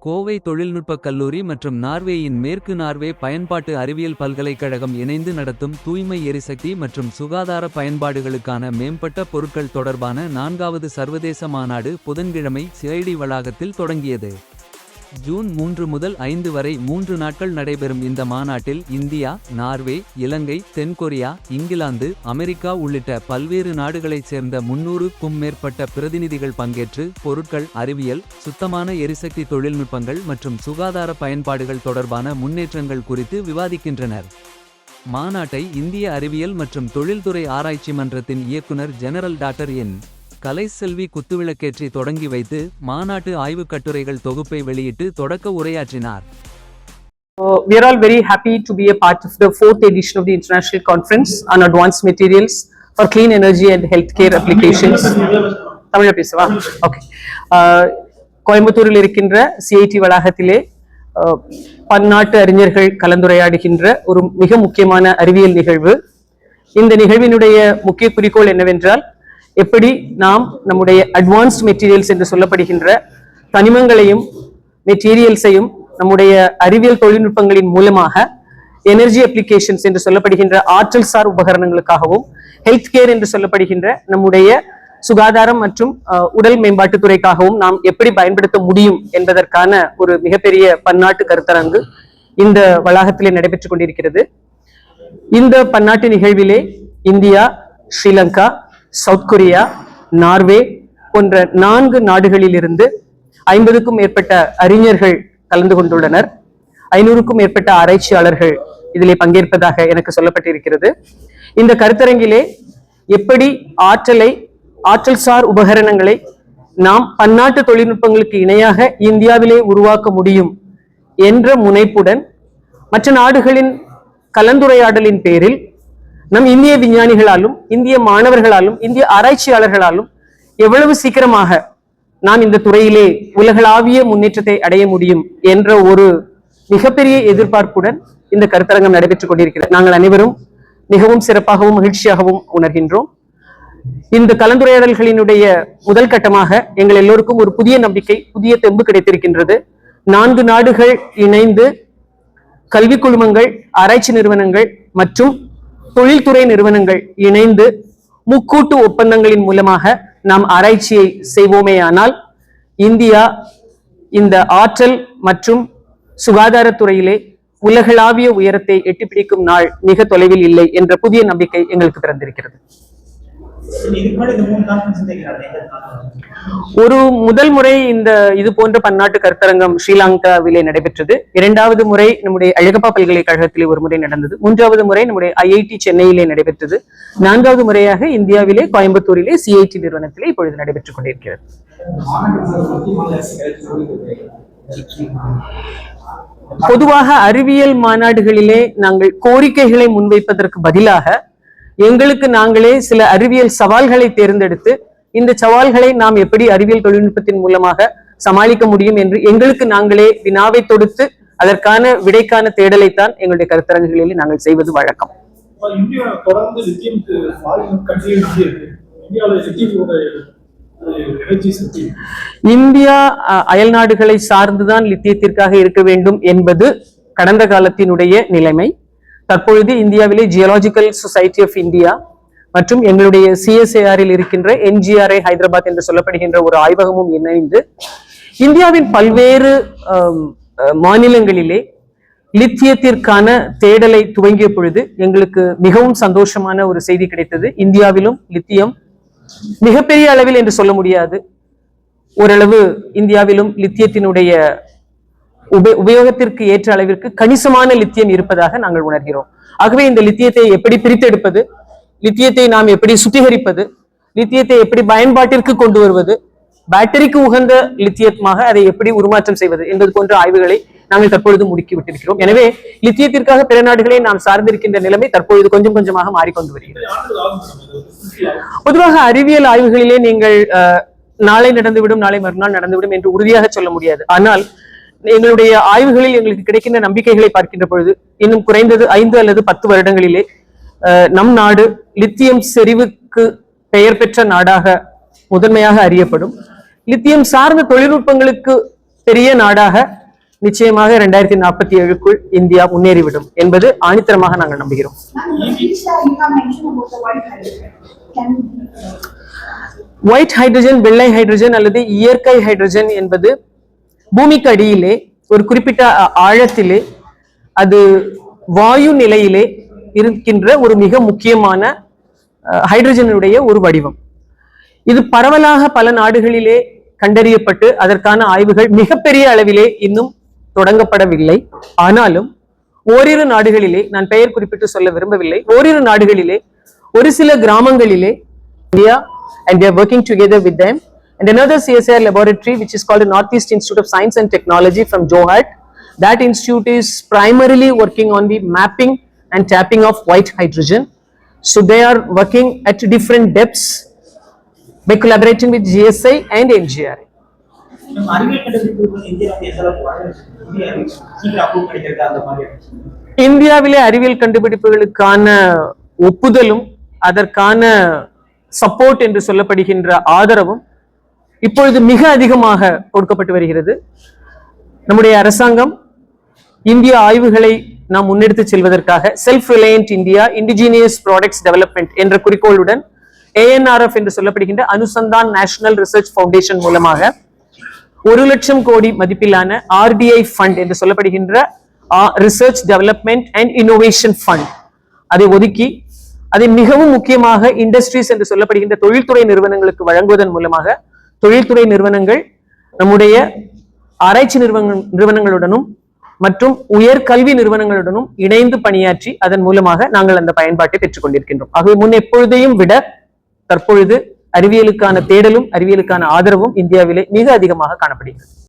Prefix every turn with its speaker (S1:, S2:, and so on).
S1: கோவை தொழில்நுட்பக் கல்லூரி மற்றும் நார்வேயின் மேற்கு நார்வே பயன்பாட்டு அறிவியல் பல்கலைக்கழகம் இணைந்து நடத்தும் தூய்மை எரிசக்தி மற்றும் சுகாதார பயன்பாடுகளுக்கான மேம்பட்ட பொருட்கள் தொடர்பான 4வது சர்வதேச மாநாடு புதன்கிழமை சிஐடி வளாகத்தில் தொடங்கியது. ஜூன் 3 முதல் 5 வரை 3 நாட்கள் நடைபெறும் இந்த மாநாட்டில் இந்தியா, நார்வே, இலங்கை, தென்கொரியா, இங்கிலாந்து, அமெரிக்கா உள்ளிட்ட பல்வேறு நாடுகளைச் சேர்ந்த 300க்கும் மேற்பட்ட பிரதிநிதிகள் பங்கேற்று பொருட்கள், அறிவியல், சுத்தமான எரிசக்தி தொழில்நுட்பங்கள் மற்றும் சுகாதார பயன்பாடுகள் தொடர்பான முன்னேற்றங்கள் குறித்து விவாதிக்கின்றனர். மாநாட்டை இந்திய அறிவியல் மற்றும் தொழில்துறை ஆராய்ச்சி மன்றத்தின் இயக்குனர் ஜெனரல் டாக்டர் என். கலைசெல்வி குத்துவிளக்கேற்றி தொடங்கி வைத்து மாநாட்டு ஆய்வுக் கட்டுரைகள் தொகுப்பை வெளியிட்டு தொடக்க உரையாற்றினார்.
S2: We are all very happy to be a part of the 4th edition of the International Conference on Advanced Materials for Clean Energy and Healthcare Applications. தமிழ்ல பேசுவா? ஓகே. கோயம்புத்தூரில் இருக்கின்ற சிஐடி வளாகத்திலே பன்னாட்டு அறிஞர்கள் கலந்துரையாடுகின்ற ஒரு மிக முக்கியமான அறிவியல் நிகழ்வு. இந்த நிகழ்வினுடைய முக்கிய குறிக்கோள் என்னவென்றால், எப்படி நாம் நம்முடைய அட்வான்ஸ்ட் மெட்டீரியல்ஸ் என்று சொல்லப்படுகின்ற தனிமங்களையும் மெட்டீரியல்ஸையும் நம்முடைய அறிவியல் தொழில்நுட்பங்களின் மூலமாக எனர்ஜி அப்ளிகேஷன்ஸ் என்று சொல்லப்படுகின்ற ஆற்றல் சார் உபகரணங்களுக்காகவும், ஹெல்த் கேர் என்று சொல்லப்படுகின்ற நம்முடைய சுகாதாரம் மற்றும் உடல் மேம்பாட்டுத் துறைக்காகவும் நாம் எப்படி பயன்படுத்த முடியும் என்பதற்கான ஒரு மிகப்பெரிய பன்னாட்டு கருத்தரங்கு இந்த வளாகத்திலே நடைபெற்றுக் கொண்டிருக்கிறது. இந்த பன்னாட்டு நிகழ்விலே India, Sri Lanka, south Korea, Norway போன்ற 4 நாடுகளிலிருந்து 50க்கும் மேற்பட்ட அறிஞர்கள் கலந்து கொண்டுள்ளனர். 500க்கும் மேற்பட்ட ஆராய்ச்சியாளர்கள் இதிலே பங்கேற்பதாக எனக்கு சொல்லப்பட்டிருக்கிறது. இந்த கருத்தரங்கிலே எப்படி ஆற்றல் சார் உபகரணங்களை நாம் பன்னாட்டு தொழில்நுட்பங்களுக்கு இணையாக இந்தியாவிலே உருவாக்க முடியும் என்ற முனைப்புடன் மற்ற நாடுகளின் கலந்துரையாடலின் பேரில் நம் இந்திய விஞ்ஞானிகளாலும், இந்திய மாணவர்களாலும், இந்திய ஆராய்ச்சியாளர்களாலும் எவ்வளவு சீக்கிரமாக நாம் இந்த துறையிலே உலகளாவிய முன்னேற்றத்தை அடைய முடியும் என்ற ஒரு மிகப்பெரிய எதிர்பார்ப்புடன் இந்த கருத்தரங்கம் நடைபெற்றுக் கொண்டிருக்கிறது. நாங்கள் அனைவரும் மிகவும் சிறப்பாகவும் மகிழ்ச்சியாகவும் உணர்கின்றோம். இந்த கலந்துரையாடல்களினுடைய முதல் கட்டமாக எங்கள் எல்லோருக்கும் ஒரு புதிய நம்பிக்கை, புதிய தெம்பு கிடைத்திருக்கின்றது. 4 நாடுகள் இணைந்து கல்வி குழுமங்கள், ஆராய்ச்சி நிறுவனங்கள் மற்றும் தொழில்துறை நிறுவனங்கள் இணைந்து முக்கூட்டு ஒப்பந்தங்களின் மூலமாக நாம் ஆராய்ச்சியை செய்வோமேயானால் இந்தியா இந்த ஆற்றல் மற்றும் சுகாதாரத்துறையிலே உலகளாவிய உயரத்தை எட்டிப்பிடிக்கும் நாள் மிக தொலைவில் இல்லை என்ற புதிய நம்பிக்கை எங்களுக்கு பிறந்திருக்கிறது. ஒரு முதல் முறை இது போன்ற பன்னாட்டு கருத்தரங்கம் ஸ்ரீலங்காவிலே நடைபெற்றது. 2வது முறை நம்முடைய அழகப்பா பல்கலைக்கழகத்திலே ஒரு முறை நடந்தது. 3வது முறை நம்முடைய ஐஐடி சென்னையிலே நடைபெற்றது. 4வது முறையாக இந்தியாவிலே கோயம்புத்தூரிலே சிஐடி நிறுவனத்திலே இப்பொழுது நடைபெற்றுக் கொண்டிருக்கிறது. பொதுவாக அறிவியல் மாநாடுகளிலே நாங்கள் கோரிக்கைகளை முன்வைப்பதற்கு பதிலாக எங்களுக்கு நாங்களே சில அறிவியல் சவால்களை தேர்ந்தெடுத்து இந்த சவால்களை நாம் எப்படி அறிவியல் தொழில்நுட்பத்தின் மூலமாக சமாளிக்க முடியும் என்று எங்களுக்கு நாங்களே வினாவை தொடுத்து அதற்கான விடைக்கான தேடலைத்தான் எங்களுடைய கருத்தரங்குகளில் நாங்கள் செய்வது வழக்கம். இந்தியா அயல் நாடுகளை சார்ந்துதான் லித்தியத்திற்காக இருக்க வேண்டும் என்பது கடந்த காலத்தினுடைய நிலைமை. தற்பொழுது இந்தியாவிலே ஜியோலாஜிக்கல் சொசைட்டி ஆஃப் இந்தியா மற்றும் எங்களுடைய சிஎஸ்ஏஆரில் இருக்கின்ற என்ஜிஆர்ஐ ஹைதராபாத் என்று சொல்லப்படுகின்ற ஒரு ஆய்வகமும் இணைந்து இந்தியாவின் பல்வேறு மாநிலங்களிலே லித்தியத்திற்கான தேடலை துவங்கிய பொழுது எங்களுக்கு மிகவும் சந்தோஷமான ஒரு செய்தி கிடைத்தது. இந்தியாவிலும் லித்தியம் மிகப்பெரிய அளவில் என்று சொல்ல முடியாது, ஓரளவு இந்தியாவிலும் லித்தியத்தினுடைய உபயோகத்திற்கு ஏற்ற அளவிற்கு கணிசமான லித்தியம் இருப்பதாக நாங்கள் உணர்கிறோம். ஆகவே இந்த லித்தியத்தை எப்படி பிரித்தெடுப்பது, லித்தியத்தை நாம் எப்படி சுத்திகரிப்பது, லித்தியத்தை எப்படி பயன்பாட்டிற்கு கொண்டு வருவது, பேட்டரிக்கு உகந்த லித்தியமாக அதை எப்படி உருமாற்றம் செய்வது என்பது போன்ற ஆய்வுகளை நாங்கள் தற்பொழுது முடுக்கி விட்டிருக்கிறோம். எனவே லித்தியத்திற்காக பிற நாடுகளை நாம் சார்ந்திருக்கின்ற நிலைமை தற்பொழுது கொஞ்சம் கொஞ்சமாக மாறிக்கொண்டு வருகிறது. பொதுவாக அறிவியல் ஆய்வுகளிலே நீங்கள் நாளை நடந்துவிடும், நாளை மறுநாள் நடந்துவிடும் என்று உறுதியாக சொல்ல முடியாது. ஆனால் எங்களுடைய ஆய்வுகளில் எங்களுக்கு கிடைக்கின்ற நம்பிக்கைகளை பார்க்கின்ற பொழுது இன்னும் குறைந்தது 5 அல்லது 10 வருடங்களிலே நம் நாடு லித்தியம் செறிவுக்கு பெயர் பெற்ற நாடாக முதன்மையாக அறியப்படும். லித்தியம் சார்ந்த தொழில்நுட்பங்களுக்கு பெரிய நாடாக நிச்சயமாக 2047க்குள் இந்தியா முன்னேறிவிடும் என்பது ஆணித்தரமாக நாங்கள் நம்புகிறோம். ஒயிட் ஹைட்ரஜன், வெள்ளை ஹைட்ரஜன் அல்லது இயற்கை ஹைட்ரஜன் என்பது பூமிக்கு அடியிலே ஒரு குறிப்பிட்ட ஆழத்திலே அது வாயு நிலையிலே இருக்கின்ற ஒரு மிக முக்கியமான ஹைட்ரஜனுடைய ஒரு வடிவம். இது பரவலாக பல நாடுகளிலே கண்டறியப்பட்டு அதற்கான ஆய்வுகள் மிகப்பெரிய அளவிலே இன்னும் தொடங்கப்படவில்லை. ஆனாலும் ஓரிரு நாடுகளிலே, நான் பெயர் குறிப்பிட்டு சொல்ல விரும்பவில்லை, ஓரிரு நாடுகளிலே ஒரு சில கிராமங்களிலே India and they are working together with them, and another CSIR laboratory which is called the Northeast Institute of Science and Technology from Johat. That institute is primarily working on the mapping and tapping of white hydrogen. So they are working at different depths by collaborating with GSI and NGRI. இந்தியாவிலே அறிவியல் கண்டுபிடிப்புகளுக்கான ஒப்புதலும் அதற்கான support என்று சொல்லப்படுகின்ற ஆதரவும் இப்பொழுது மிக அதிகமாக கொடுக்கப்பட்டு வருகிறது. நம்முடைய அரசாங்கம் இந்திய ஆய்வுகளை நாம் முன்னெடுத்து செல்வதற்காக self reliant India, indigenous products development என்ற குறிக்கோளுடன் ANRF என்று சொல்லப்படுகின்ற அனுசந்தான் நேஷனல் ரிசர்ச் ஃபவுண்டேஷன் மூலமாக 1 லட்சம் கோடி மதிப்பிலான RDI ஃபண்ட் என்று சொல்லப்படுகின்ற research development and innovation fund அதை ஒதுக்கி அதை மிகவும் முக்கியமாக இண்டஸ்ட்ரீஸ் என்று சொல்லப்படுகின்ற தொழில்துறை நிறுவனங்களுக்கு வழங்குவதன் மூலமாக தொழில்துறை நிறுவனங்கள் நம்முடைய ஆராய்ச்சி நிறுவனங்களுடனும் மற்றும் உயர்கல்வி நிறுவனங்களுடனும் இணைந்து பணியாற்றி அதன் மூலமாக நாங்கள் அந்த பயன்பாட்டை பெற்றுக் கொண்டிருக்கின்றோம். ஆகவே முன் எப்பொழுதையும் விட தற்பொழுது அறிவியலுக்கான தேடலும் அறிவியலுக்கான ஆதரவும் இந்தியாவிலே மிக அதிகமாக காணப்படுகிறது.